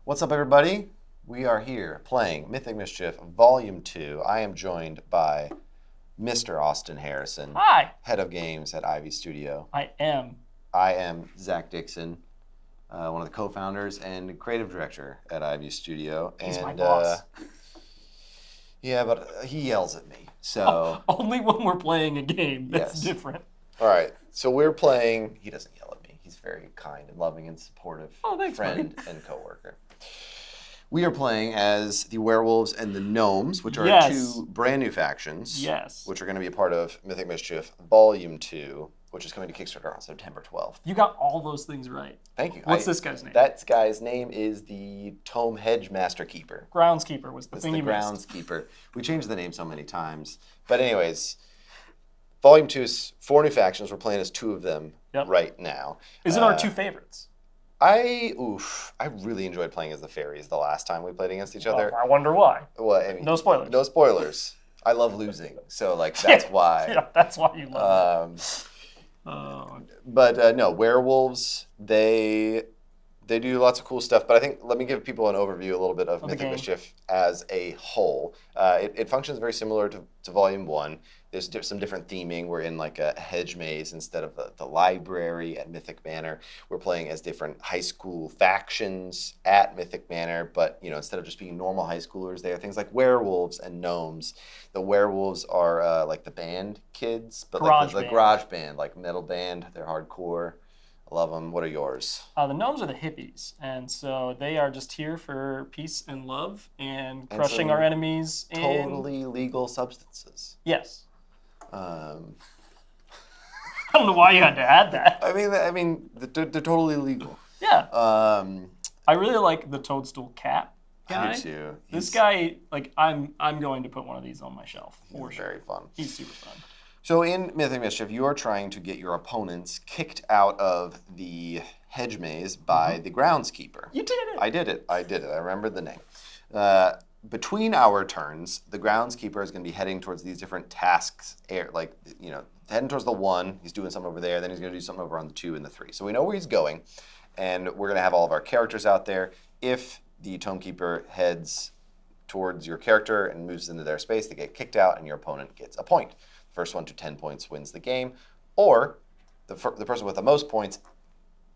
What's up, everybody? We are here playing Mythic Mischief Volume 2. I am joined by Mr. Austin Harrison, Hi. head of games at Ivy Studio. I am. I am Zach Dixon, one of the co-founders and creative director at Ivy Studio. He's my boss. Yeah, but he yells at me, so... Only when we're playing a game. That's different. All right, so we're playing... He doesn't yell at me. He's very kind and loving and supportive friend and coworker. We are playing as the Werewolves and the Gnomes, which are two brand new factions. Yes. Which are going to be a part of Mythic Mischief Volume 2, which is coming to Kickstarter on September 12th. You got all those things right. Thank you. What's this guy's name? That guy's name is the Tome Hedge Master Keeper. Groundskeeper was the thing you missed. Groundskeeper. We changed the name so many times. But anyways, Volume 2 is 4 new factions. We're playing as 2 of them right now. Is it our 2 favorites? I really enjoyed playing as the fairies the last time we played against each other. I wonder why. Well, I mean, no spoilers. No spoilers. I love losing, so like that's why. Yeah, that's why you love it. But no, werewolves. They do lots of cool stuff. But I think let me give people an overview a little bit of Mythic Mischief as a whole. It functions very similar to Volume 1. There's some different theming. We're in like a hedge maze instead of the library at Mythic Manor. We're playing as different high school factions at Mythic Manor, but instead of just being normal high schoolers, they are things like werewolves and gnomes. The werewolves are like the band kids, but like the garage band, like metal band. They're hardcore. I love them. What are yours? The gnomes are the hippies, and so they are just here for peace and love and crushing our enemies. Totally legal substances. Yes. I don't know why you had to add that. I mean, they're totally legal. Yeah. I really like the toadstool cat guy. I do too. This guy, like, I'm going to put one of these on my shelf. He's very fun. He's super fun. So in Mythic Mischief, you are trying to get your opponents kicked out of the hedge maze by the groundskeeper. You did it. I did it. I remember the name. Between our turns, the groundskeeper is going to be heading towards these different tasks, heading towards the 1, he's doing something over there, then he's going to do something over on the 2 and the 3. So we know where he's going, and we're going to have all of our characters out there. If the Tomekeeper heads towards your character and moves into their space, they get kicked out, and your opponent gets a point. First one to 10 points wins the game, or the person with the most points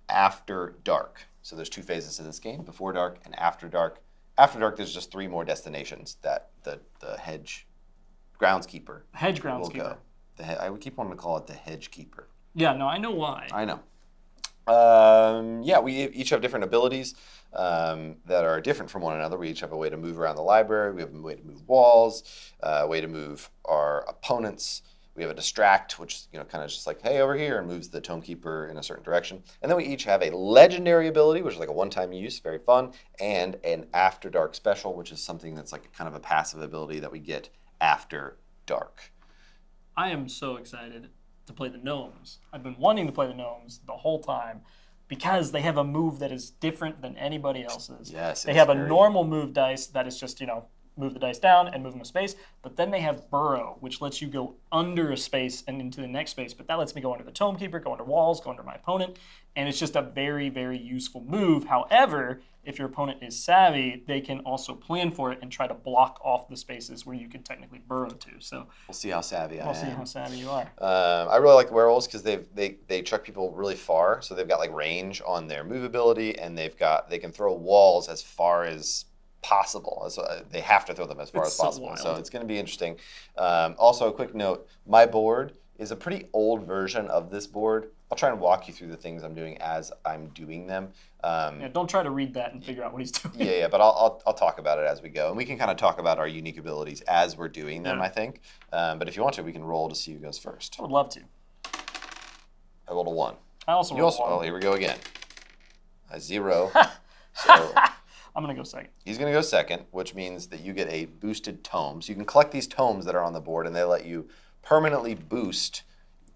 after dark. So there's 2 phases to this game, before dark and after dark. After dark, there's just 3 more destinations that the hedge groundskeeper will go. I would keep wanting to call it the hedge keeper. Yeah, no, I know why. I know. We each have different abilities that are different from one another. We each have a way to move around the library. We have a way to move walls, a way to move our opponents. We have a distract, which kind of just like, hey, over here, and moves the Tomekeeper in a certain direction. And then we each have a legendary ability, which is like a one-time use, very fun, and an After Dark special, which is something that's like kind of a passive ability that we get after dark. I am so excited to play the gnomes. I've been wanting to play the gnomes the whole time because they have a move that is different than anybody else's. Yes, they have a normal move dice that is just, move the dice down and move them a space, but then they have Burrow, which lets you go under a space and into the next space, but that lets me go under the Tomekeeper, go under walls, go under my opponent, and it's just a very, very useful move. However, if your opponent is savvy, they can also plan for it and try to block off the spaces where you could technically burrow to. So we'll see how savvy I am. We'll see how savvy you are. I really like the werewolves because they chuck people really far, so they've got like range on their movability, and they can throw walls as far as possible. So they have to throw them as far as possible. So it's going to be interesting. Also, a quick note: my board is a pretty old version of this board. I'll try and walk you through the things I'm doing as I'm doing them. Don't try to read that and figure out what he's doing. Yeah, but I'll talk about it as we go, and we can kind of talk about our unique abilities as we're doing them. I think. But if you want to, we can roll to see who goes first. I would love to. I rolled a 1. I also rolled a 1. Oh, here we go again. A 0. So I'm going to go second. He's going to go second, which means that you get a boosted tome. So you can collect these tomes that are on the board, and they let you permanently boost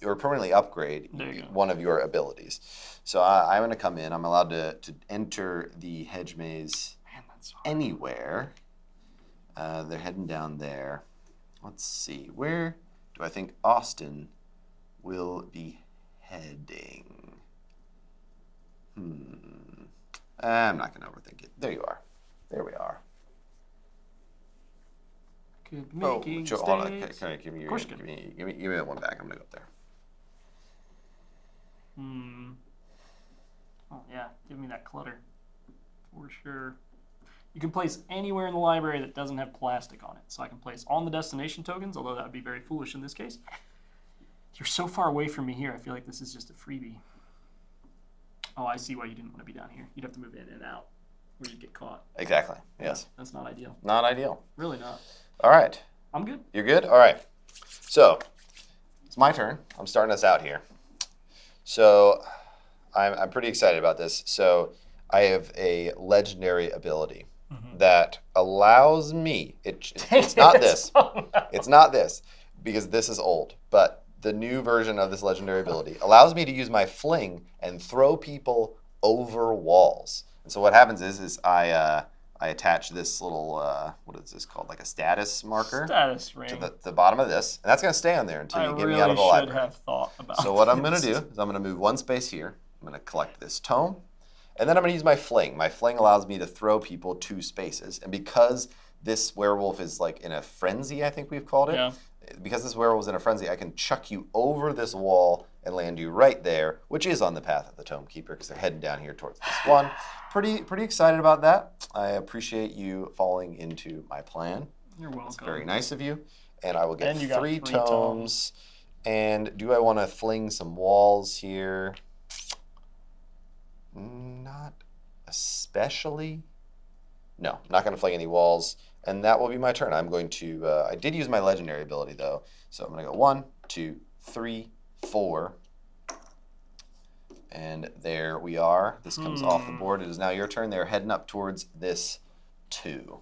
or permanently upgrade one of your abilities. So I'm going to come in. I'm allowed to enter the hedge maze anywhere. They're heading down there. Let's see. Where do I think Austin will be heading? I'm not going to overthink it. There you are. There we are. Good Oh, making hold on. mistakes. Can I give me Of course give you me that one back. I'm going to go up there. Oh, yeah. Give me that clutter. For sure. You can place anywhere in the library that doesn't have plastic on it. So I can place on the destination tokens, although that would be very foolish in this case. You're so far away from me here, I feel like this is just a freebie. Oh, I see why you didn't want to be down here. You'd have to move in and out, or you'd get caught. Exactly. Yes. That's not ideal. Not ideal. Really not. All right. I'm good. You're good? All right. So, it's my turn. I'm starting us out here. So, I'm pretty excited about this. So, I have a legendary ability that allows me, it's not this. Oh, no. It's not this, because this is old. But the new version of this legendary ability allows me to use my fling and throw people over walls. And so what happens is I attach this little, what is this called? Like a status marker Status ring. to the bottom of this. And that's going to stay on there until you get really me out of the should library. have thought about So what I'm going to this. do is I'm going to move one space here. I'm going to collect this tome. And then I'm going to use my fling. My fling allows me to throw people 2 spaces. And because this werewolf is like in a frenzy, I think we've called it. Yeah. Because this werewolf is in a frenzy, I can chuck you over this wall and land you right there, which is on the path of the Tome Keeper because they're heading down here towards this one. Pretty excited about that. I appreciate you falling into my plan. You're welcome. It's very nice of you. And I will get And you got 3 3 tomes. And do I want to fling some walls here? Not especially. No, not going to fling any walls. And that will be my turn. I'm going to, I did use my legendary ability though. So I'm going to go 1, 2, 3, 4. And there we are. This comes off the board. It is now your turn. They're heading up towards this 2.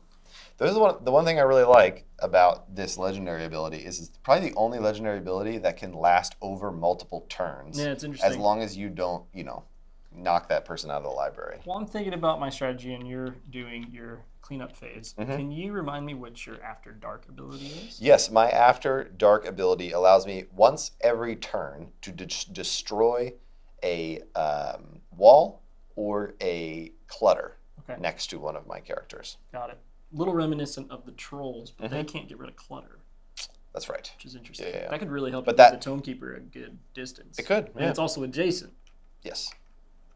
This is the one thing I really like about this legendary ability is it's probably the only legendary ability that can last over multiple turns. Yeah, it's interesting. As long as you don't, knock that person out of the library. Well, I'm thinking about my strategy, and you're doing your cleanup phase. Can you remind me what your After Dark ability is? Yes, my After Dark ability allows me once every turn to destroy a wall or a clutter next to one of my characters. Got it. Little reminiscent of the trolls, but they can't get rid of clutter. That's right. Which is interesting. Yeah. That could really help But you give the Tome Keeper a good distance. It could, And it's also adjacent. Yes.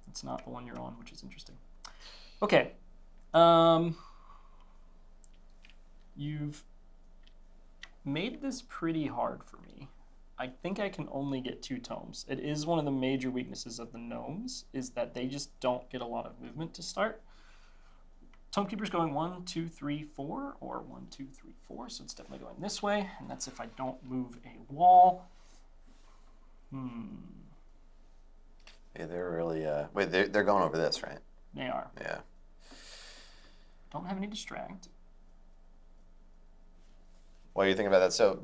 It's not the one you're on, which is interesting. Okay. You've made this pretty hard for me. I think I can only get 2 tomes. It is one of the major weaknesses of the gnomes, is that they just don't get a lot of movement to start. Tome Keeper's going 1, 2, 3, 4, or 1, 2, 3, 4, so it's definitely going this way, and that's if I don't move a wall. Yeah, they're really, wait, they're going over this, right? They are. Yeah. Don't have any distract. While you're thinking about that, so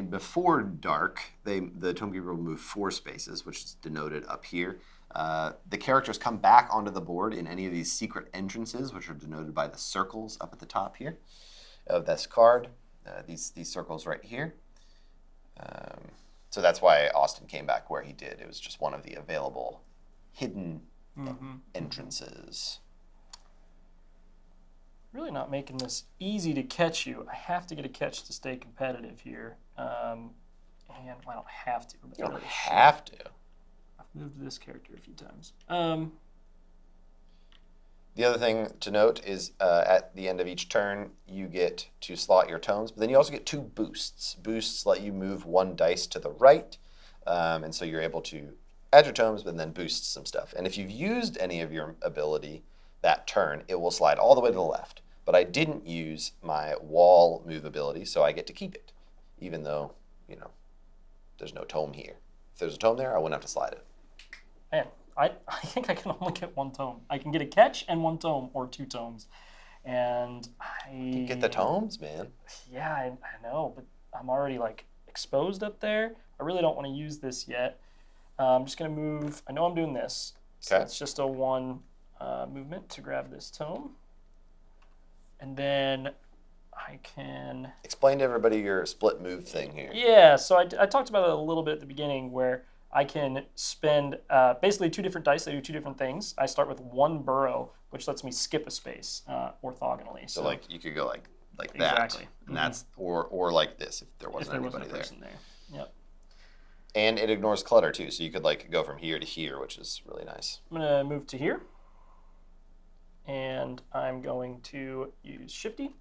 before dark, the Tome Keeper will move 4 spaces, which is denoted up here. The characters come back onto the board in any of these secret entrances, which are denoted by the circles up at the top here of this card. These circles right here. So that's why Austin came back where he did. It was just one of the available hidden entrances. Really not making this easy to catch you. I have to get a catch to stay competitive here. And well, I don't have to. But You don't really have to. I've moved this character a few times. The other thing to note is at the end of each turn, you get to slot your tomes, but then you also get 2 boosts. Boosts let you move 1 dice to the right, and so you're able to add your tomes, but then boost some stuff. And if you've used any of your ability that turn, it will slide all the way to the left. But I didn't use my wall move ability, so I get to keep it, even though, there's no tome here. If there's a tome there, I wouldn't have to slide it. Man, I think I can only get 1 tome. I can get a catch and 1 tome, or 2 tomes. And You get the tomes, man. Yeah, I know, but I'm already exposed up there. I really don't want to use this yet. I'm just going to move. I know I'm doing this. So it's just a 1 movement to grab this tome. And then I can... Explain to everybody your split move thing here. Yeah, so I talked about it a little bit at the beginning where I can spend basically 2 different dice that do 2 different things. I start with 1 burrow, which lets me skip a space orthogonally. So like you could go like exactly. that, and that's or like this if there wasn't anybody a person there. Yep. And it ignores clutter too, so you could like go from here to here, which is really nice. I'm gonna move to here, and I'm going to use Shifty.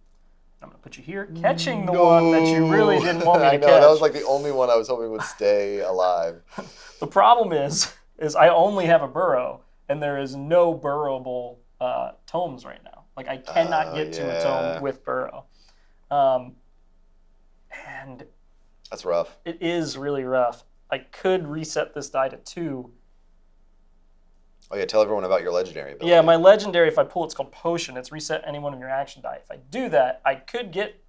I'm gonna put you here, catching the one that you really didn't want me to I know, catch. that was like the only one I was hoping would stay alive. The problem is I only have a burrow, and there is no burrowable tomes right now. Like I cannot get to a tome with burrow, and that's rough. It is really rough. I could reset this die to 2. Oh yeah, tell everyone about your legendary ability. Yeah, my legendary, if I pull, it's called Potion. It's reset any one of your action die. If I do that, I could get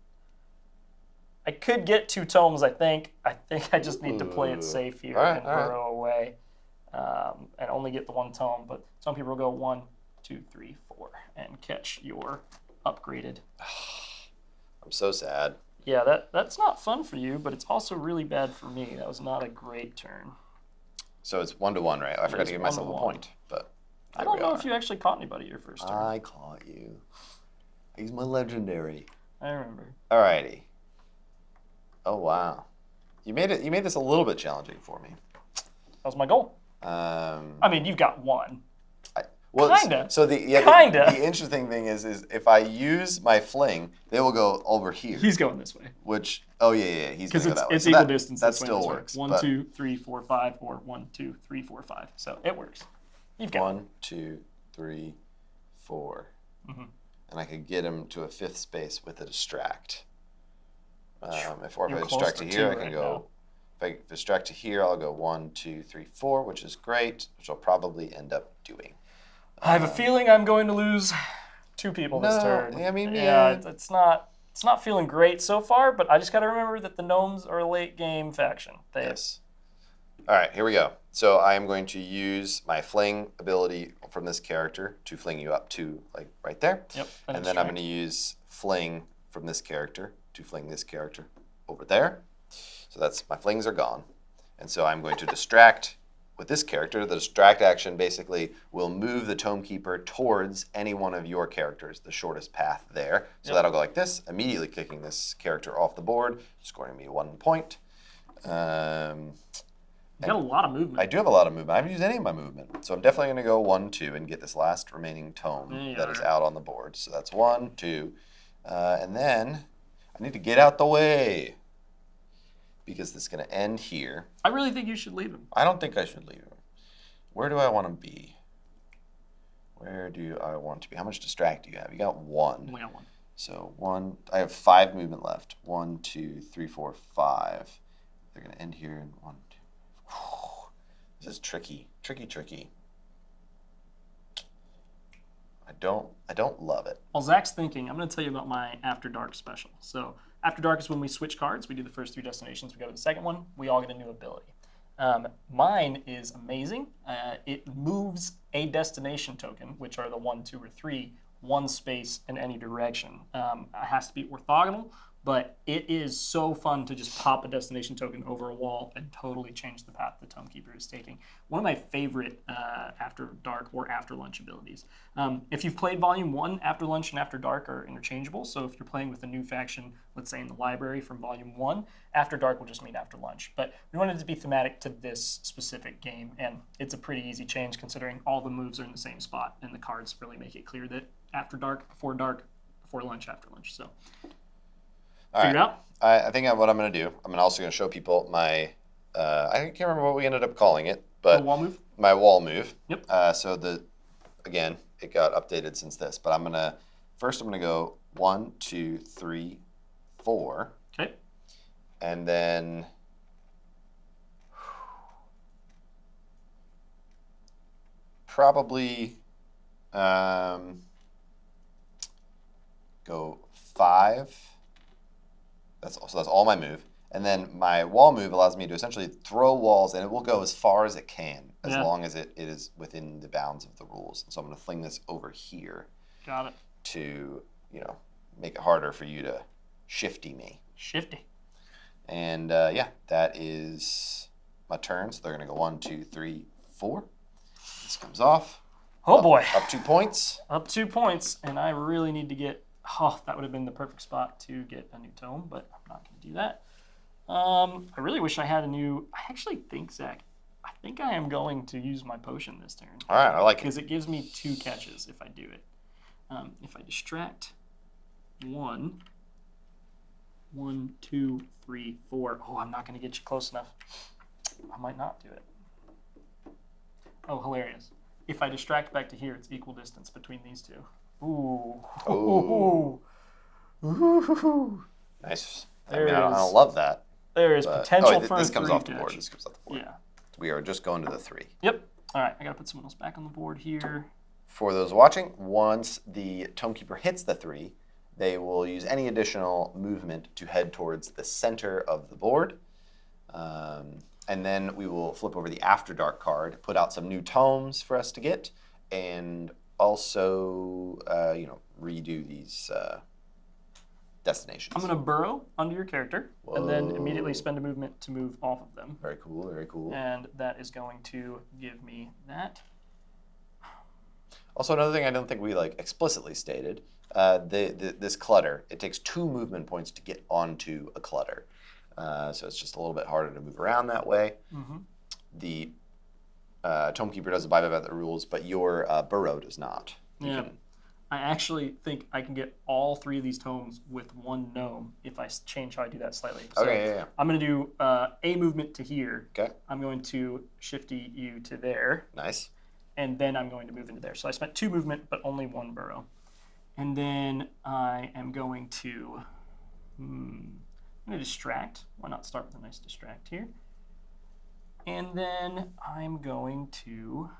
2 tomes, I think. I think I just need to play it safe here and burrow away and only get the 1 tome. But some people will go 1, 2, 3, 4 and catch your upgraded. I'm so sad. Yeah, that's not fun for you, but it's also really bad for me. That was not a great turn. So it's 1-1, right? I forgot to give myself a point, but I don't know if you actually caught anybody your first turn. I caught you. I used my legendary. I remember. Alrighty. Oh wow, you made this a little bit challenging for me. That was my goal. I mean, you've got 1. Well, kinda. So the interesting thing is if I use my fling, they will go over here. He's going this way. Which he's going to go that way. It's equal distance. That still works. 1, 2, 3, 4, 5, or 1, 2, 3, 4, 5. So it works. You've got 1, 2, 3, 4, and I could get him to a 5th space with a distract. If I distract to here, I can go. If I distract to here, I'll go 1, 2, 3, 4, which is great, which I'll probably end up doing. I have a feeling I'm going to lose 2 people this turn. I mean, it's not feeling great so far, but I just got to remember that the Gnomes are a late game faction. Yes. All right, here we go. So I am going to use my fling ability from this character to fling you up to like right there. Yep. And then I'm going to use fling from this character to fling this character over there. So that's my flings are gone. And so I'm going to distract with this character. The distract action basically will move the Tome Keeper towards any one of your characters, the shortest path there. So that'll go like this, immediately kicking this character off the board, scoring me 1 point. You got a lot of movement. I do have a lot of movement. I haven't used any of my movement. So I'm definitely going to go 1, 2 and get this last remaining tome that is out on the board. So that's 1, 2. And then I need to get out the way, because this is going to end here. I really think you should leave him. I don't think I should leave him. Where do I want to be? Where do I want to be? How much distract do you have? You got 1. We got 1. So 1. I have 5 movement left. 1, 2, 3, 4, 5. They're going to end here in 1, 2. This is tricky. Tricky. I don't love it. While Zach's thinking, I'm going to tell you about my After Dark special. So After Dark is when we switch cards. We do the first 3 destinations. We go to the second one. We all get a new ability. Mine is amazing. It moves a destination token, which are the 1, 2, or 3, 1 space in any direction. It has to be orthogonal, but it is so fun to just pop a destination token over a wall and totally change the path the Tome Keeper is taking. One of my favorite After Dark or After Lunch abilities. If you've played Volume 1, After Lunch and After Dark are interchangeable. So if you're playing with a new faction, let's say in the library from Volume 1, After Dark will just mean After Lunch. But we wanted it to be thematic to this specific game, and it's a pretty easy change considering all the moves are in the same spot, and the cards really make it clear that After Dark, before lunch, after lunch. So figure it out? I think what I'm going to do, I'm also going to show people my, I can't remember what we ended up calling it, but wall move? My wall move. Yep. Again, it got updated since this, but I'm going to go 1, 2, 3, 4. Okay. And then probably go 5. That's all my move. And then my wall move allows me to essentially throw walls, and it will go as far as it can, as long as it is within the bounds of the rules. And so I'm going to fling this over here. Got it. To, make it harder for you to shifty me. Shifty. And that is my turn. So they're going to go 1, 2, 3, 4. This comes off. Oh boy. Up 2 points. Up 2 points, and I really need to get. Oh, that would have been the perfect spot to get a new tome, but I'm not going to do that. I really wish I had a new. I actually think, Zach, I think I am going to use my potion this turn. All right, I like it. Because it gives me 2 catches if I do it. If I distract 1, 1, 2, 3, 4. Oh, I'm not going to get you close enough. I might not do it. Oh, hilarious. If I distract back to here, it's equal distance between these 2. Ooh. Ooh. Ooh. Nice. I mean, I don't love that. There is potential for this a comes 3 off the board. catch. This comes off the board. Yeah. We are just going to the 3. Yep. All right, I got to put someone else back on the board here. For those watching, once the Tomekeeper hits the 3, they will use any additional movement to head towards the center of the board. And then we will flip over the After Dark card, put out some new tomes for us to get, and also, redo these destinations. I'm going to burrow under your character, and then immediately spend a movement to move off of them. Very cool, very cool. And that is going to give me that. Also, another thing I don't think we explicitly stated, this clutter, it takes 2 movement points to get onto a clutter. So it's just a little bit harder to move around that way. Mm-hmm. The Tomekeeper does abide by the rules, but your burrow does not. I actually think I can get all 3 of these tomes with 1 gnome if I change how I do that slightly. So Okay, yeah. I'm going to do a movement to here. Okay. I'm going to shifty you to there. Nice. And then I'm going to move into there. So I spent 2 movement, but only 1 burrow. And then I am going to... I'm going to distract. Why not start with a nice distract here? And then I'm going to...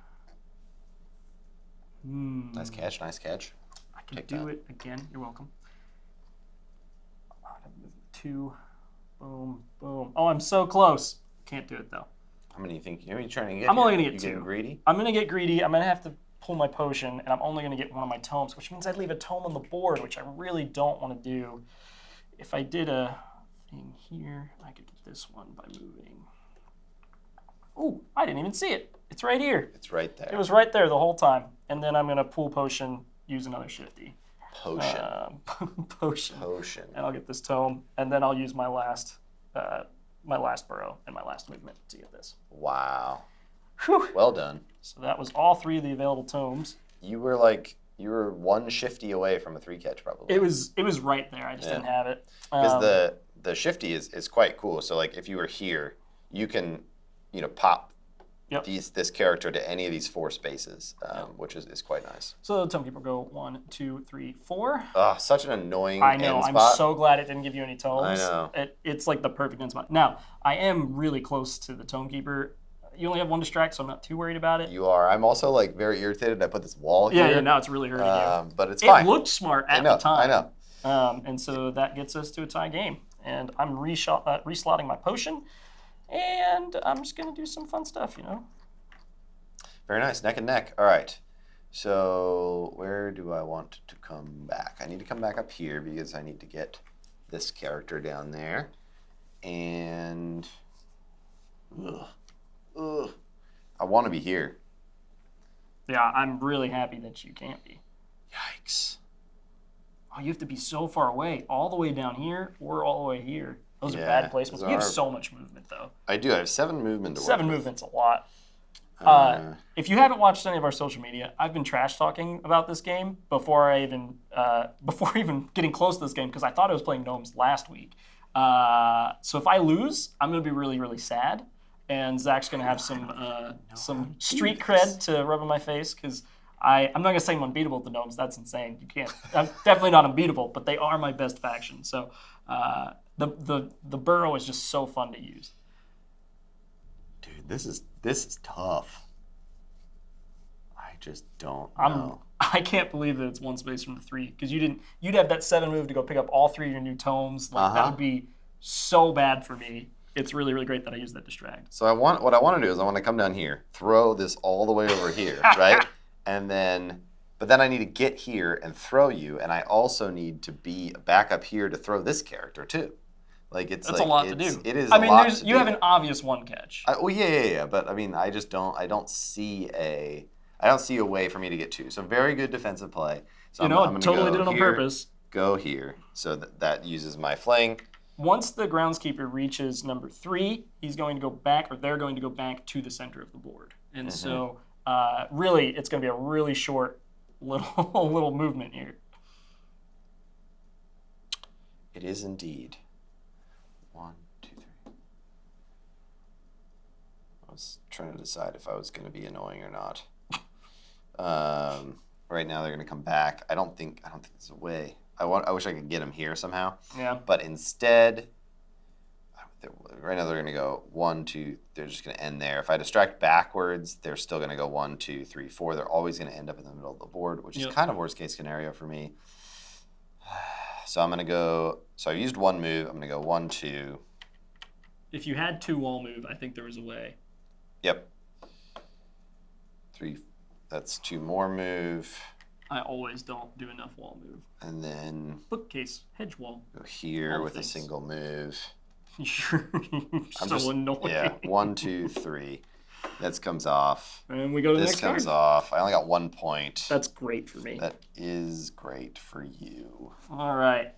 Nice catch, nice catch. I can do it again. You're welcome. 2. Boom, boom. Oh, I'm so close. Can't do it, though. How many are you trying to get? I'm only going to get 2. Getting greedy? I'm going to get greedy. I'm going to have to pull my potion, and I'm only going to get one of my tomes, which means I'd leave a tome on the board, which I really don't want to do. If I did a thing here, I could get this one by moving. Ooh, I didn't even see it. It's right here. It's right there. It was right there the whole time. And then I'm going to pull potion, use another shifty. Potion. Potion. And I'll get this tome, and then I'll use my last burrow and my last movement to get this. Wow. Whew. Well done. So that was all 3 of the available tomes. You were 1 shifty away from a 3 catch probably. It was right there. I just didn't have it. Because the shifty is quite cool. So if you were here, you can pop this character to any of these 4 spaces, which is quite nice. So the Tomekeeper go 1, 2, 3, 4. Such an annoying I know. end I'm spot. so glad it didn't give you any tomes. I know. It's like the perfect end spot. Now, I am really close to the Tomekeeper. You only have 1 distract, so I'm not too worried about it. You are. I'm also very irritated. I put this wall here. Yeah, now it's really hurting you. But it's fine. It looked smart at the time. I know. And so that gets us to a tie game. And I'm reslotting my potion. And I'm just going to do some fun stuff, Very nice. Neck and neck. All right. So where do I want to come back? I need to come back up here because I need to get this character down there. And... I want to be here. Yeah, I'm really happy that you can't be. Yikes. Oh, you have to be so far away. All the way down here or all the way here. Those are bad placements. You have so much movement, though. I do. I have 7 movement to work 7 with. movement's a lot. If you haven't watched any of our social media, I've been trash talking about this game before even getting close to this game because I thought I was playing Gnomes last week. So if I lose, I'm going to be really, really sad. And Zach's going to have some street cred to rub in my face because I'm not going to say I'm unbeatable at the Gnomes. That's insane. You can't. I'm definitely not unbeatable, but they are my best faction. So the burrow is just so fun to use. Dude, this is tough. I just don't know. I can't believe that it's 1 space from the 3 because you'd have that 7 move to go pick up all 3 of your new tomes. That would be so bad for me. It's really, really great that I use that distract. So what I want to do is I want to come down here, throw this all the way over here, right? But then I need to get here and throw you, and I also need to be back up here to throw this character too. Like it's That's like a lot to do. it is. I mean, a lot there's to you do. have an obvious one catch. Well, yeah. But I mean, I don't see a way for me to get 2. So very good defensive play. So I'm gonna totally go did it on here, purpose. Go here. So that uses my fling. Once the groundskeeper reaches number 3, he's going to go back, or they're going to go back to the center of the board. And so, really, it's going to be a really short little movement here. It is indeed. 1, 2, 3. I was trying to decide if I was going to be annoying or not. Right now they're going to come back. I don't think there's a way. I wish I could get them here somehow. Yeah. But instead, right now they're going to go 1, 2. They're just going to end there. If I distract backwards, they're still going to go 1, 2, 3, 4. They're always going to end up in the middle of the board, which is kind of worst case scenario for me. So I'm going to go. So I used 1 move. I'm going to go 1, 2. If you had 2 wall move, I think there was a way. Yep. 3. That's 2 more move. I always don't do enough wall move. And then Bookcase, hedge wall. go here with a single move. You're so annoying. Yeah, 1, 2, 3. This comes off. And we go to the This next comes card. off. I only got 1 point. That's great for me. That is great for you. All right.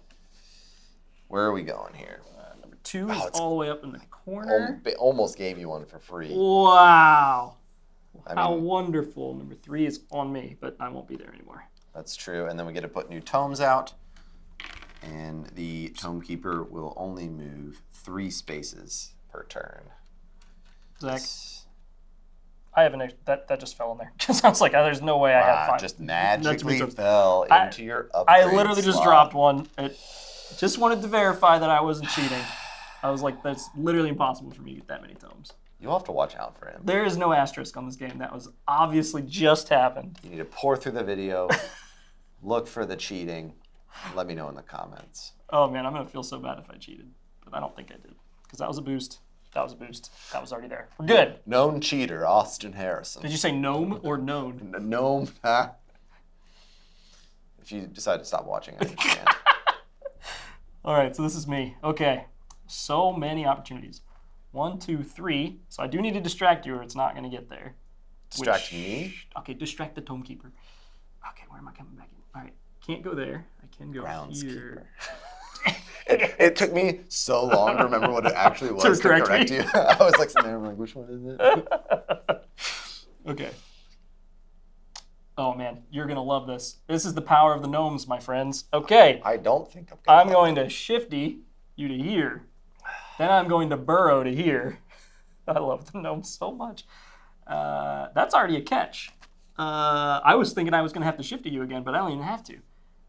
Where are we going here? Number 2 is all the way up in the corner. Almost gave you one for free. Wow. How mean, wonderful. Number 3 is on me, but I won't be there anymore. That's true. And then we get to put new tomes out. And the Tome Keeper will only move 3 spaces per turn. Zach, I have that just fell in there. It sounds like there's no way I have 5. Just magically fell into your upgrade I literally just dropped one. Just wanted to verify that I wasn't cheating. I was like, that's literally impossible for me to get that many tomes. You'll have to watch out for him. There is no asterisk on this game. That was obviously just happened. You need to pour through the video, look for the cheating, and let me know in the comments. Oh man, I'm going to feel so bad if I cheated. But I don't think I did. Because that was a boost. That was a boost. That was already there. We're good. Known cheater, Austin Harrison. Did you say gnome or known? Gnome, huh? If you decide to stop watching, I understand. All right, so this is me. Okay, so many opportunities. 1, 2, 3. So I do need to distract you or it's not going to get there. Distract me? Okay, distract the Tome Keeper. Okay, where am I coming back in? All right, can't go there. I can go here. It took me so long to remember what it actually was to correct you. I was like sitting there, like, which one is it? Okay. Oh man, you're gonna love this. This is the power of the gnomes, my friends. Okay. I don't think I'm going to shifty you to here. Then I'm going to burrow to here. I love the gnomes so much. That's already a catch. I was thinking I was gonna have to shifty you again, but I don't even have to.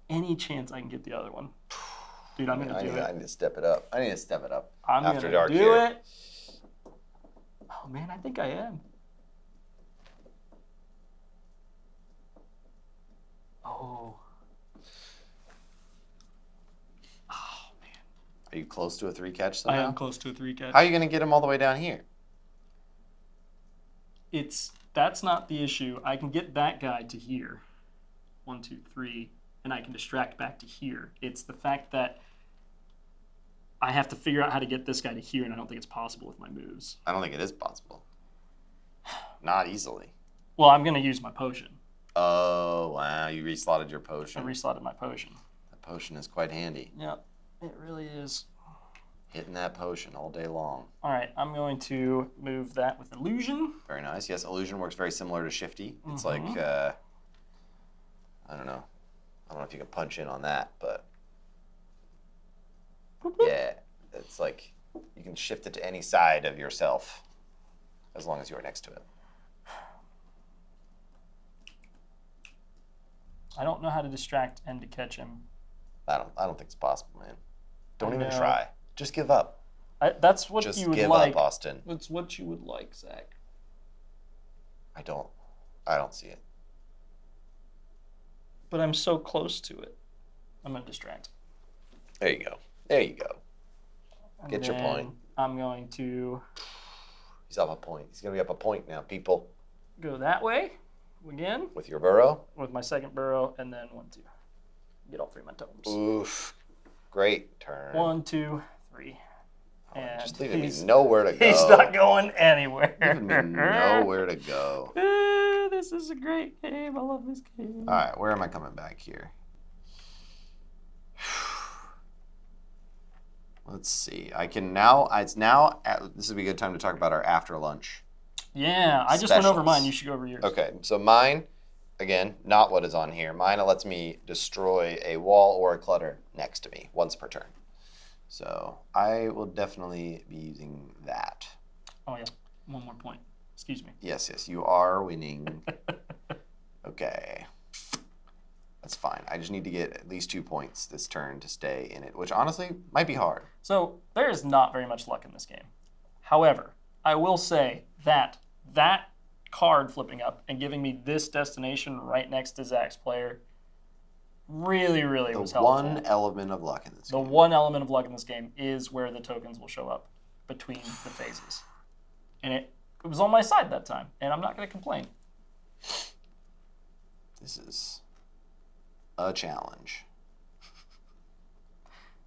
Any chance I can get the other one. Dude, I'm gonna do it. I need to step it up. I need to step it up. I'm after gonna dark do here. it. Oh man, I think I am. Oh. Oh man. Are you close to a 3 catch I somehow? am close to a 3 catch. How are you going to get him all the way down here? That's not the issue. I can get that guy to here. 1, 2, 3, and I can distract back to here. It's the fact that I have to figure out how to get this guy to here, and I don't think it's possible with my moves. I don't think it is possible. Not easily. Well, I'm going to use my potion. Oh, wow. You reslotted your potion. I reslotted my potion. That potion is quite handy. Yeah, it really is. Hitting that potion all day long. All right, I'm going to move that with illusion. Very nice. Yes, illusion works very similar to shifty. It's like, I don't know. I don't know if you can punch in on that, but yeah, it's like you can shift it to any side of yourself as long as you are next to it. I don't know how to distract and to catch him. I don't think it's possible, man. Don't even try. Just give up. That's what Just you would give like. up, Austin. That's what you would like, Zach. I don't see it. But I'm so close to it. I'm gonna distract. There you go. There you go. And Get your point. I'm going to He's up a point. He's gonna be up a point now, people. go that way again With your burrow. with my second burrow, and then 1, 2. Get all 3 of my totems. Oof. Great turn. 1, 2, 3. And Just leaving me nowhere to go. He's not going anywhere. Leaving me nowhere to go. This is a great game. I love this game. All right, where am I coming back here? Let's see. I can now. This would be a good time to talk about our after lunch. Yeah, I just went over mine. You should go over yours. Okay, so mine, again, not what is on here. Mine lets me destroy a wall or a clutter next to me once per turn. So I will definitely be using that. Oh yeah, one more point. Excuse me. Yes, you are winning. Okay. That's fine. I just need to get at least 2 points this turn to stay in it, which honestly might be hard. So there is not very much luck in this game. However, I will say that card flipping up and giving me this destination right next to Zach's player really was helpful. The one element of luck in this game. The one element of luck in this game is where the tokens will show up between the phases. And it was on my side that time, and I'm not going to complain. This is a challenge.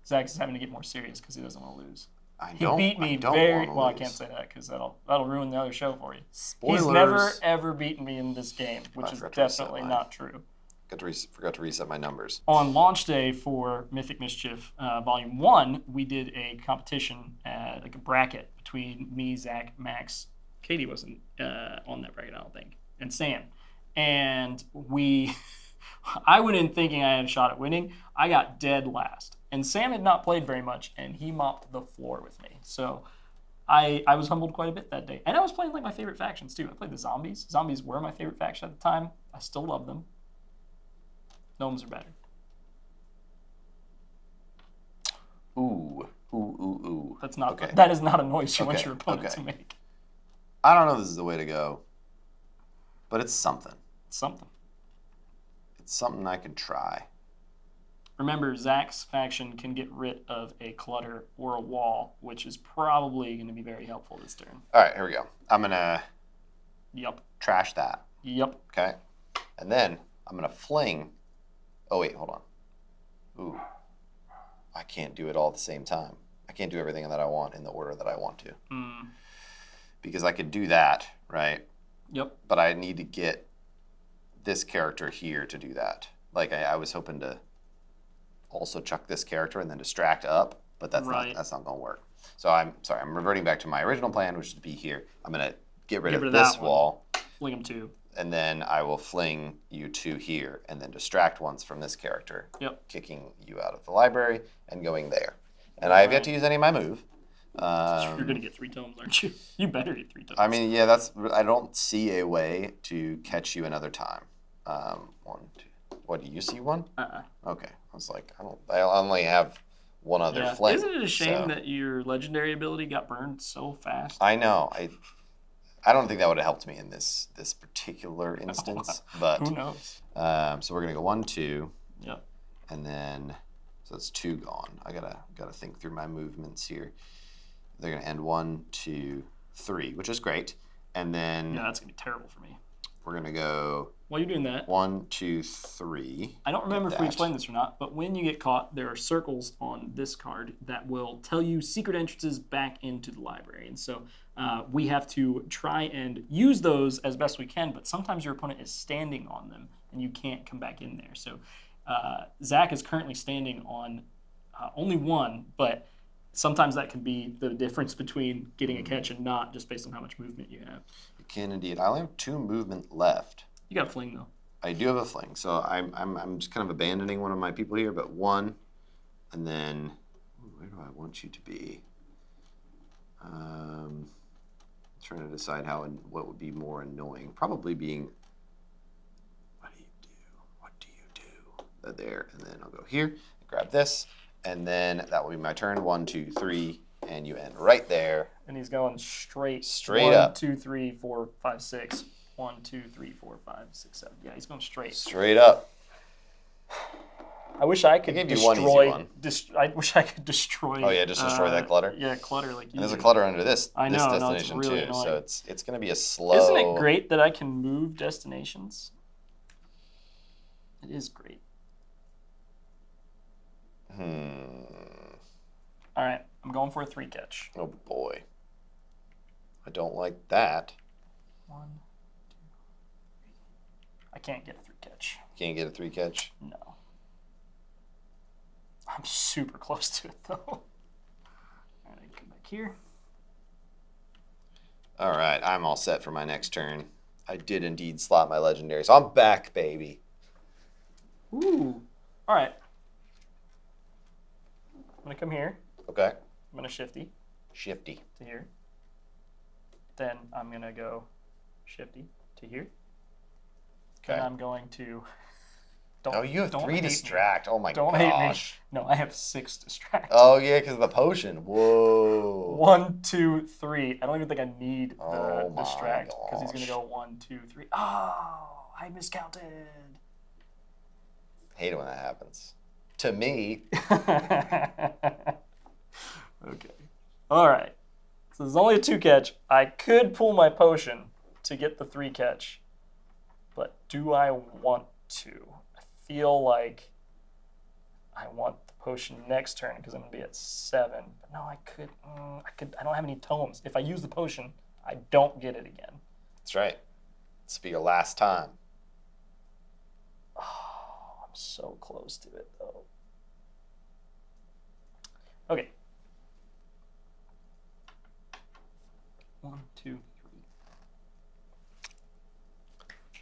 Zach is having to get more serious because he doesn't want to lose. He beat me very well. I can't say that because that'll ruin the other show for you. Spoilers. He's never ever beaten me in this game, which is definitely not true. Forgot to reset my numbers. On launch day for Mythic Mischief Volume 1, we did a competition, like a bracket between me, Zach, Max. Katie wasn't on that bracket, I don't think, and Sam. And I went in thinking I had a shot at winning. I got dead last. And Sam had not played very much, and he mopped the floor with me. So I was humbled quite a bit that day. And I was playing like my favorite factions too. I played the Zombies. Zombies were my favorite faction at the time. I still love them. Gnomes are better. Ooh. That's not. Okay. That is not a noise you want your opponent to make. I don't know if this is the way to go, but it's something. It's something. It's something I could try. Remember, Zach's faction can get rid of a clutter or a wall, which is probably going to be very helpful this turn. All right, here we go. I'm going to trash that. Yep. Okay. And then I'm going to fling. Oh, wait, hold on. Ooh. I can't do it all at the same time. I can't do everything that I want in the order that I want to. Because I could do that, right? Yep. But I need to get this character here to do that. Like, I was hoping to also chuck this character and then distract up, but that's not going to work. So I'm reverting back to my original plan, which is to be here. I'm going to get rid of this wall. Fling them 2. And then I will fling you 2 here and then distract once from this character. Yep. Kicking you out of the library and going there. And I have yet to use any of my move. You're going to get 3 tomes, aren't you? You better get 3 tomes. I mean, yeah, I don't see a way to catch you another time. 1, 2. What, do you see one? Okay. I was like, I only have one other fling. Isn't it a shame that your legendary ability got burned so fast? I know. I don't think that would have helped me in this particular instance, but who knows? So we're gonna go 1, 2. Yep. And then so that's 2 gone. I gotta think through my movements here. They're gonna end 1, 2, 3, which is great. And then that's gonna be terrible for me. We're gonna go. While you're doing that, 1, 2, 3. I don't remember if we explained this or not, but when you get caught, there are circles on this card that will tell you secret entrances back into the library. And so we have to try and use those as best we can, but sometimes your opponent is standing on them and you can't come back in there. So Zach is currently standing on only 1, but sometimes that can be the difference between getting a catch and not, just based on how much movement you have. You can indeed. I only have 2 movement left. You got a fling though. I do have a fling, so I'm just kind of abandoning one of my people here, but 1, and then where do I want you to be? Trying to decide what would be more annoying. Probably being. What do you do? There, and then I'll go here, grab this, and then that will be my turn. 1, 2, 3, and you end right there. And he's going straight up. 1, 2, 3, 4, 5, 6. 1, 2, 3, 4, 5, 6, 7. Yeah, he's going straight. Straight up. I wish I could destroy. I wish I could destroy. Oh yeah, just destroy that clutter. Yeah, clutter like you. And there's a clutter under this. I know. This destination it's really too. annoying. So it's going to be a slow. Isn't it great that I can move destinations? It is great. All right, I'm I'm going for a 3 catch. Oh boy. I don't like that. 1, 2, 3. I can't get a 3 catch. Can't get a 3 catch? No. I'm super close to it though. All right, I come back here. All right, I'm all set for my next turn. I did indeed slot my legendary, so I'm back, baby. Ooh. All right. I'm gonna come here. Okay. I'm gonna shifty Shifty. to here. Then I'm gonna go shifty to here. Okay. And I'm going to. Oh, you have don't 3 hate me. distract. Oh my Don't hate me. gosh. No, I have 6 distract. Oh yeah, because of the potion. Whoa. 1, 2, 3. I don't even think I need Oh the my distract because he's gonna gosh. go 1, 2, 3. Oh, I miscounted. Hate it when that happens. To me. Okay. All right. So there's only a 2 catch. I could pull my potion to get the 3 catch, but do I want to? I feel like I want the potion next turn because I'm gonna be at 7. But no, I could. I don't have any tomes. If I use the potion, I don't get it again. That's right. This will be your last time. Oh, I'm so close to it though. Okay. 1, 2, 3.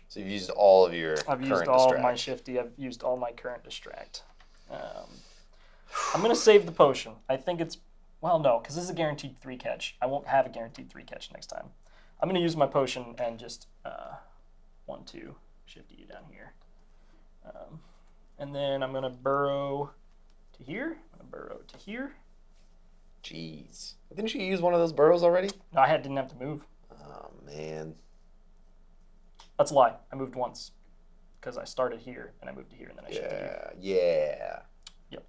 So you've used all of your I've current used all distract. of my shifty. I've used all my current distract. I'm gonna save the potion. I think it's no, because this is a guaranteed 3 catch. I won't have a guaranteed 3 catch next time. I'm gonna use my potion and just 1, 2, shifty you down here, and then I'm gonna burrow to here. I'm gonna burrow to here. Jeez. Didn't you use one of those burrows already? No, I didn't have to move. Oh man. That's a lie. I moved once because I started here and I moved to here and then I shifted here. Yeah. Yep.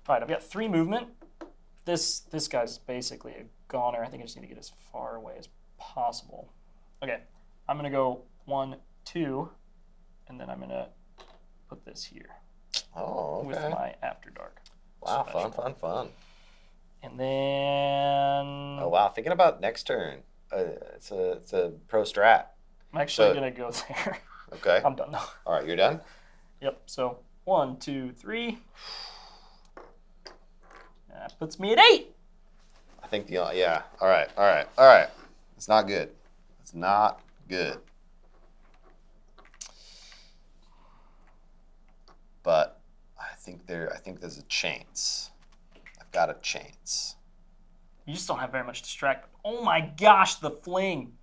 All right, I've got 3 movement. This guy's basically a goner. I think I just need to get as far away as possible. Okay, I'm gonna go 1, 2, and then I'm gonna put this here Oh, okay. with my After Dark. Wow, special. fun. And then Oh wow, thinking about next turn. It's a pro strat. I'm actually So- gonna go there. Okay. I'm done now. All right, you're done. Yep. So 1, 2, 3. That puts me at 8. I think yeah. All right. It's not good. It's not good. But I think there's a chance. I've got a chance. You just don't have very much distract. Oh my gosh, the fling.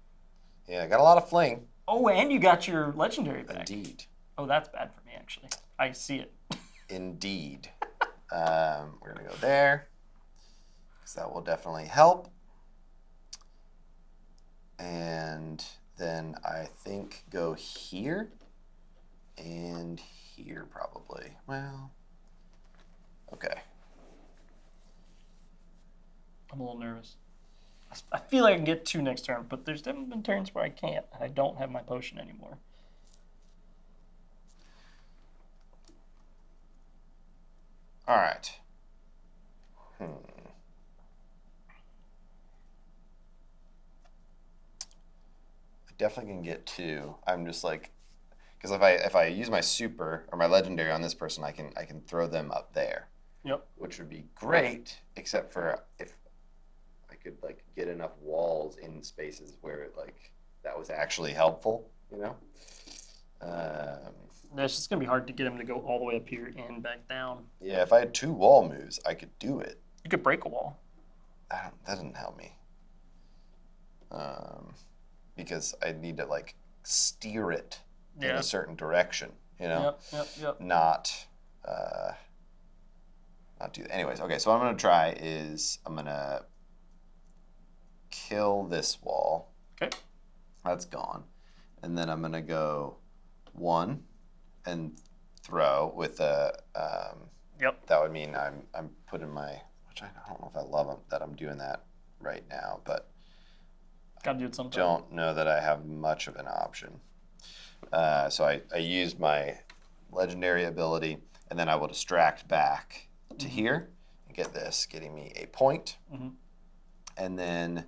Yeah, I got a lot of fling. Oh, and you got your legendary back. Indeed. Oh, that's bad for me, actually. I see it. Indeed. We're gonna go there, because that will definitely help. And then I think go here and here probably. Well, okay. I'm a little nervous. I feel like I can get 2 next turn, but there's definitely been turns where I can't, and I don't have my potion anymore. All right. I definitely can get 2. I'm just like, because if I use my super or my legendary on this person, I can throw them up there. Yep. Which would be great, except for if I could like get enough walls in spaces where like that was actually helpful, you know. It's just going to be hard to get him to go all the way up here and back down. Yeah, if I had 2 wall moves, I could do it. You could break a wall. That doesn't help me. Because I need to like steer it in Yeah. a certain direction, you know. Yep. Not do that. Anyways, okay. So what I'm gonna try is I'm gonna kill this wall. Okay. That's gone, and then I'm gonna go 1 and throw with a. Yep. That would mean I'm putting my, which I don't know if I love that I'm doing that right now, but Got to do it sometime. don't know that I have much of an option. So I use my legendary ability, and then I will distract back to here get this, getting me a point. Mm-hmm. And then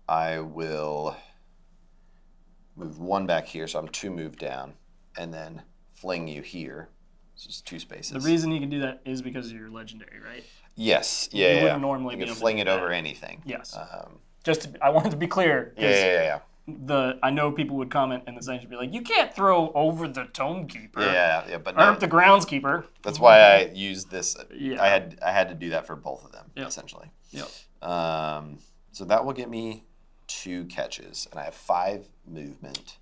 I will move 1 back here, so I'm 2 moved down, and then fling you here. It's just 2 spaces. The reason you can do that is because you're legendary, right? Yes. You Yeah. wouldn't normally you be can able fling to it do over that. anything. Yes. I wanted to be clear. Yeah. I know people would comment in the section be like, you can't throw over the Tome Keeper. Yeah, but Or no, the Groundskeeper. that's why I used this. Yeah. I had to do that for both of them, essentially. Yep. So that will get me 2 catches, and I have 5 movement.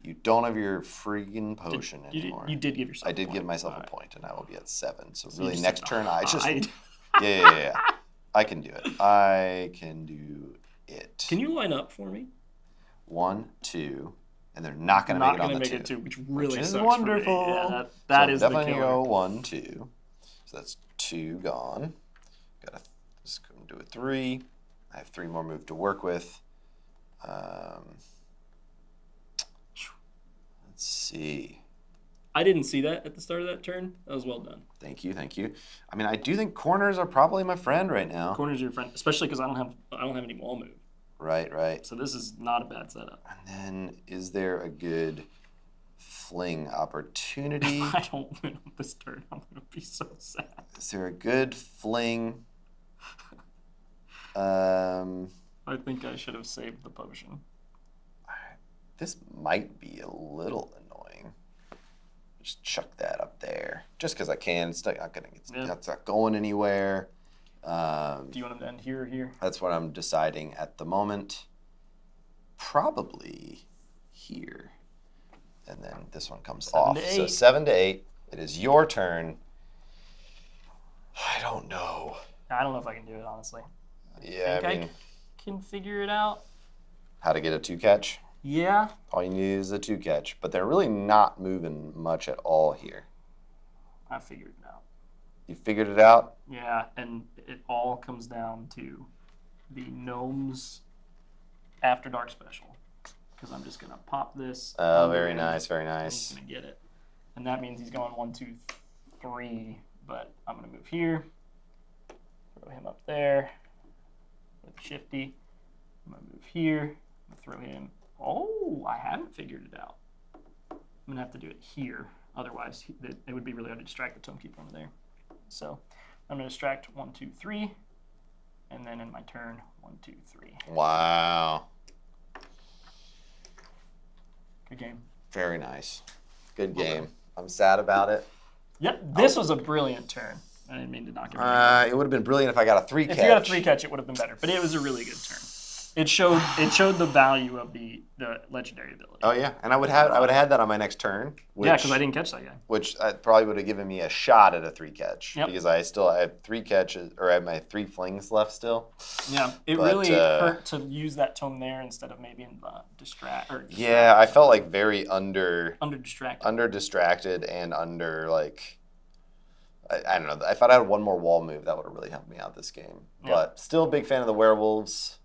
You don't have your freaking potion anymore. You did give yourself I did a point. give myself a point, and I will be at 7. So you really, just next have to turn, I just... hide. Yeah. I can do it. I can do it. Can you line up for me? 1, 2, and they're not going to make it on the 2. Not going to make it 2, which really which is sucks wonderful. For me. Yeah, that so is definitely the killer. Go 1, 2. So that's 2 gone. Got to just do a 3. I have 3 more moved to work with. Let's see. I didn't see that at the start of that turn. That was well done. Thank you. I mean, I do think corners are probably my friend right now. Corners are your friend, especially because I don't have any wall move. Right. So this is not a bad setup. And then, is there a good fling opportunity? If I don't win on this turn, I'm gonna be so sad. Is there a good fling? I think I should have saved the potion. This might be a little annoying. Just chuck that up there, just because I can. It's not gonna. It's not going anywhere. Do you want him to end here or here? That's what I'm deciding at the moment. Probably here. And then this one comes 7 off. to 8. So 7 to 8. It is your turn. I don't know. I don't know if I can do it, honestly. Yeah, I mean, I can figure it out. how to get a 2 catch? Yeah. All you need is a 2 catch. But they're really not moving much at all here. I figured it out. You figured it out? Yeah, and it all comes down to the Gnomes After Dark special. Because I'm just going to pop this. Oh, very nice. And he's going to get it. And that means he's going 1, 2, 3. But I'm going to move here. Throw him up there with Shifty. I'm going to move here. I'm going to throw him. Oh, I haven't figured it out. I'm going to have to do it here. Otherwise, it would be really hard to distract the Tome Keeper over there. So I'm going to distract 1, 2, 3. And then in my turn, 1, 2, 3. Wow. Good game. Very nice. Good game. I'm sad about it. Yep, this was a brilliant turn. I didn't mean to knock it. It would have been brilliant if I got a 3 catch. If you got a 3 catch, it would have been better. But it was a really good turn. It showed the value of the legendary ability. Oh yeah, and I would have had that on my next turn. Yeah, because I didn't catch that guy. Which probably would have given me a shot at a 3 catch. Yep. Because I have 3 catches, or I have my 3 flings left still. Yeah, it really hurt to use that tome there instead of maybe in the distract. Yeah, I felt like very under distracted and under like. I don't know. If I had one more wall move, that would have really helped me out this game. Yeah. But still a big fan of the Werewolves.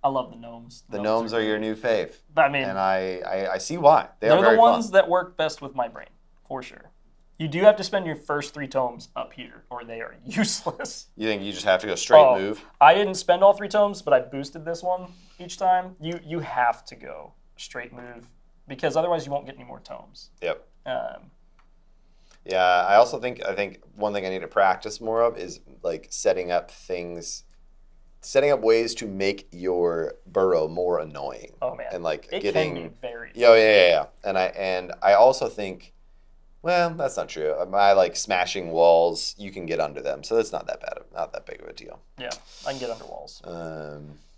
I love the Gnomes. The Gnomes are your new fave. I mean, and I see why. They're the ones that work best with my brain, for sure. You do have to spend your first 3 tomes up here, or they are useless. You think you just have to go straight move? I didn't spend all 3 tomes, but I boosted this one each time. You have to go straight move, because otherwise you won't get any more tomes. Yep. Yeah, I think one thing I need to practice more of is like setting up ways to make your burrow more annoying. Oh man, and like it getting can be very. Yeah. And I also think, well, that's not true. I like smashing walls. You can get under them, so that's not that bad. Not that big of a deal. Yeah, I can get under walls.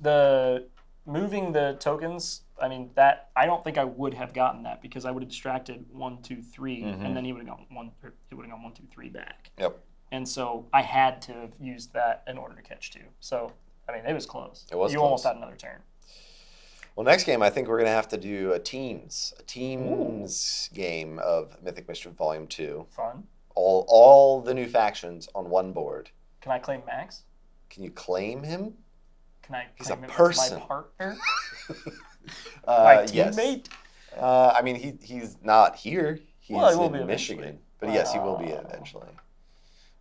The moving the tokens, I mean, that I don't think I would have gotten that because I would have distracted 1, 2, 3, and then he would have gone 1. It would have gone 1, 2, 3 back. Yep. And so I had to have used that in order to catch 2. So I mean, it was close. It was. You close. almost had another turn. Well, next game I think we're gonna have to do a teams game of Mythic Mischief Volume 2. Fun. All the new factions on one board. Can I claim Max? Can you claim him? Can I? He's a claim him person. As my partner. My yes. teammate. I mean, he's not here. He's Well, he will be in Michigan, eventually. but yes, he will be eventually.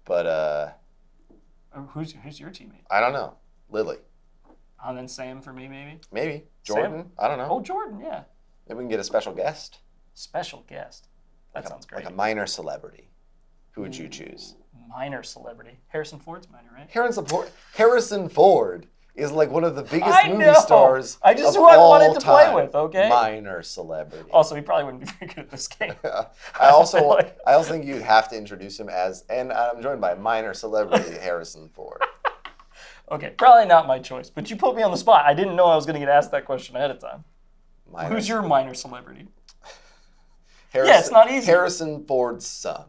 But Who's your teammate? I don't know. Lily. And then Sam for me, maybe. Maybe. Jordan. Sam? I don't know. Oh, Jordan, yeah. Maybe we can get a special guest. Special guest. That sounds great. Like a minor celebrity. Who would you choose? Minor celebrity. Harrison Ford's minor, right? Harrison Ford is like one of the biggest I movie know. stars I just of who I all wanted to play time. with, okay? Minor celebrity. Also, he probably wouldn't be very good at this game. I also think you'd have to introduce him as, and I'm joined by minor celebrity Harrison Ford. Okay, probably not my choice, but you put me on the spot. I didn't know I was going to get asked that question ahead of time. Who's your minor celebrity? Yeah, it's not easy. Harrison Ford's son.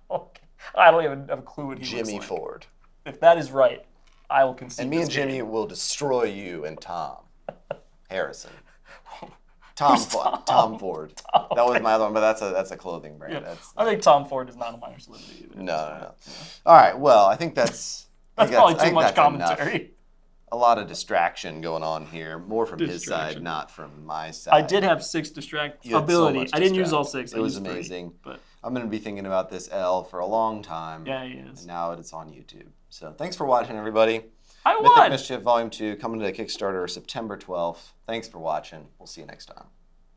Okay. I don't even have a clue what he looks Jimmy like. Ford. If that is right, I will concede. And me and Jimmy will destroy you and Tom. Harrison. Tom Ford. That was my other one, but that's a clothing brand. Yeah. I think Tom Ford is not a minor celebrity either. No. All right, well, I think that's probably too much commentary. Enough. A lot of distraction going on here, more from his side, not from my side. I did have 6 ability. I didn't use all 6. It was amazing. 3, but I'm going to be thinking about this L for a long time. Yeah, he is. And now it's on YouTube. So thanks for watching, everybody. I won. Mythic Mischief Volume 2 coming to Kickstarter September 12th. Thanks for watching. We'll see you next time.